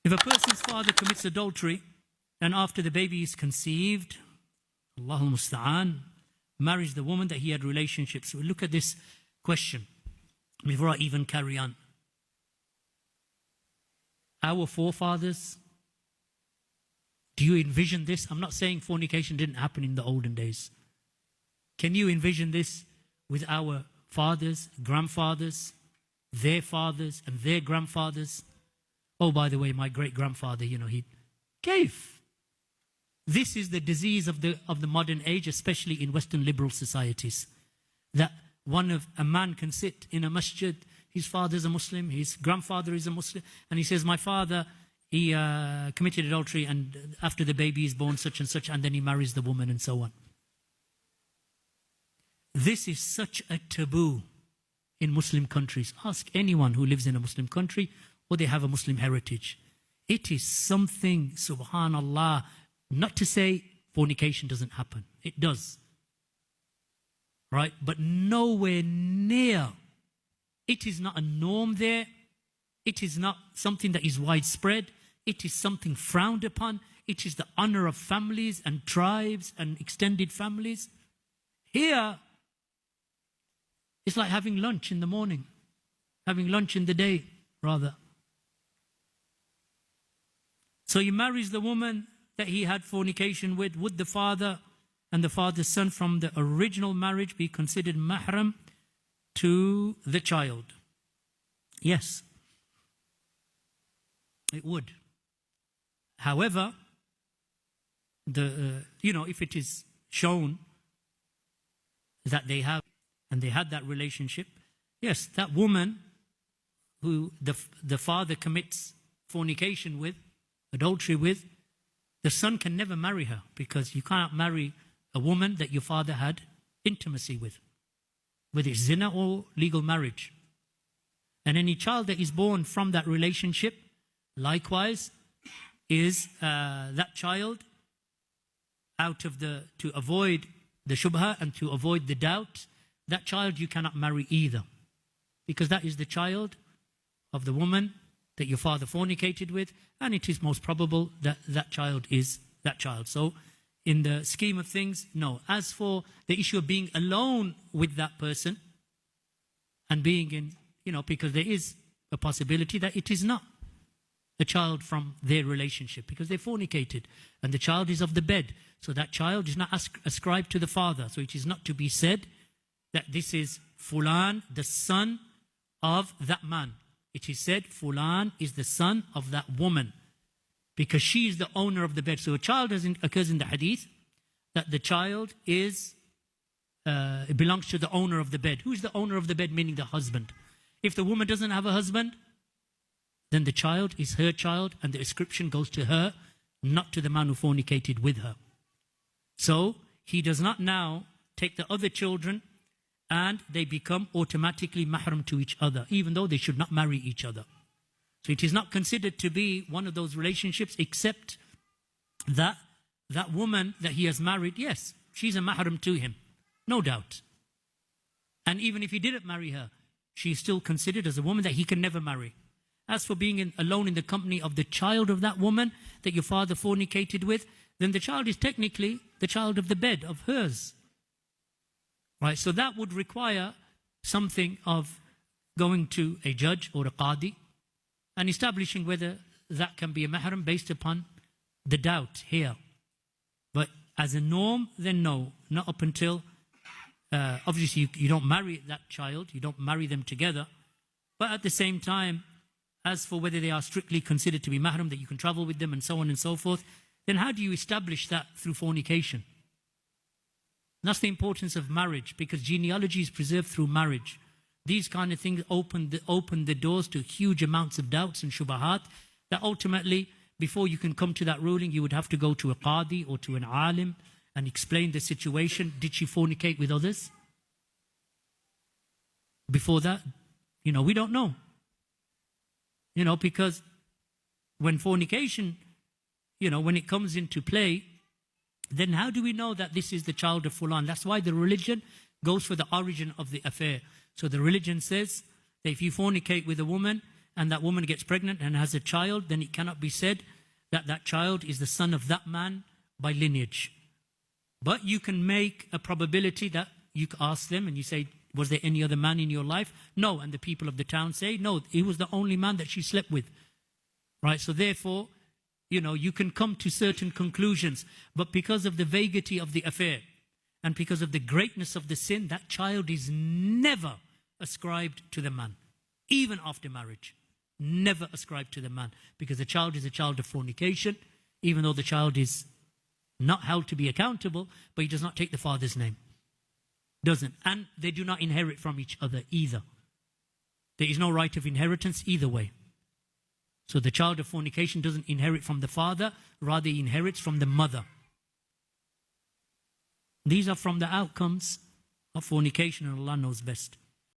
If a person's father commits adultery and after the baby is conceived, Allahul Musta'an, marries the woman that he had relationships with. Look at this question before I even carry on. Our forefathers, do you envision this? I'm not saying fornication didn't happen in the olden days. Can you envision this with our fathers, grandfathers, their fathers and their grandfathers? Oh, by the way, my great-grandfather, he gave. This is the disease of the modern age, especially in Western liberal societies. That a man can sit in a masjid, his father's a Muslim, his grandfather is a Muslim, and he says, my father, he committed adultery, and after the baby is born, such and such, and then he marries the woman, and so on. This is such a taboo in Muslim countries. Ask anyone who lives in a Muslim country or they have a Muslim heritage. It is something, subhanallah, not to say fornication doesn't happen. It does. Right? But nowhere near. It is not a norm there. It is not something that is widespread. It is something frowned upon. It is the honor of families and tribes and extended families. Here, it's like having lunch in the morning, having lunch in the day, rather. So he marries the woman that he had fornication with. Would the father and the father's son from the original marriage be considered mahram to the child? Yes, it would. However, if it is shown that they have and they had that relationship, yes, that woman who the father commits fornication with, adultery with, the son can never marry her, because you cannot marry a woman that your father had intimacy with, whether it's zina or legal marriage. And any child that is born from that relationship, likewise, is that child to avoid the shubha and to avoid the doubt, that child you cannot marry either, because that is the child of the woman that your father fornicated with, and it is most probable that that child is that child. So in the scheme of things, no. As for the issue of being alone with that person and being in, because there is a possibility that it is not a child from their relationship, because they fornicated and the child is of the bed. So that child is not ascribed to the father. So it is not to be said that this is Fulan, the son of that man. It is said Fulan is the son of that woman, because she is the owner of the bed. So a child occurs in the hadith that the child it belongs to the owner of the bed. Who is the owner of the bed? Meaning the husband. If the woman doesn't have a husband, then the child is her child and the ascription goes to her, not to the man who fornicated with her. So he does not now take the other children and they become automatically mahram to each other, even though they should not marry each other. So it is not considered to be one of those relationships, except that that woman that he has married, yes, she's a mahram to him, no doubt. And even if he didn't marry her, she is still considered as a woman that he can never marry. As for being alone in the company of the child of that woman that your father fornicated with, then the child is technically the child of the bed, of hers. Right, so that would require something of going to a judge or a qadi and establishing whether that can be a mahram based upon the doubt here. But as a norm, then no, not up until, obviously you don't marry that child, you don't marry them together. But at the same time, as for whether they are strictly considered to be mahram, that you can travel with them and so on and so forth, then how do you establish that through fornication? That's the importance of marriage, because genealogy is preserved through marriage. These kind of things open the doors to huge amounts of doubts and shubahat, that ultimately, before you can come to that ruling, you would have to go to a qadi or to an alim and explain the situation. Did she fornicate with others? Before that, we don't know. Because when fornication, when it comes into play, then how do we know that this is the child of Fulan? That's why the religion goes for the origin of the affair. So the religion says that if you fornicate with a woman and that woman gets pregnant and has a child, then it cannot be said that that child is the son of that man by lineage. But you can make a probability that you ask them and you say, was there any other man in your life? No. And the people of the town say, no, he was the only man that she slept with. Right? So therefore, you can come to certain conclusions. But because of the vaguity of the affair and because of the greatness of the sin, that child is never ascribed to the man. Even after marriage. Never ascribed to the man. Because the child is a child of fornication, even though the child is not held to be accountable, but he does not take the father's name. Doesn't. And they do not inherit from each other either. There is no right of inheritance either way. So the child of fornication doesn't inherit from the father, rather he inherits from the mother. These are from the outcomes of fornication, and Allah knows best.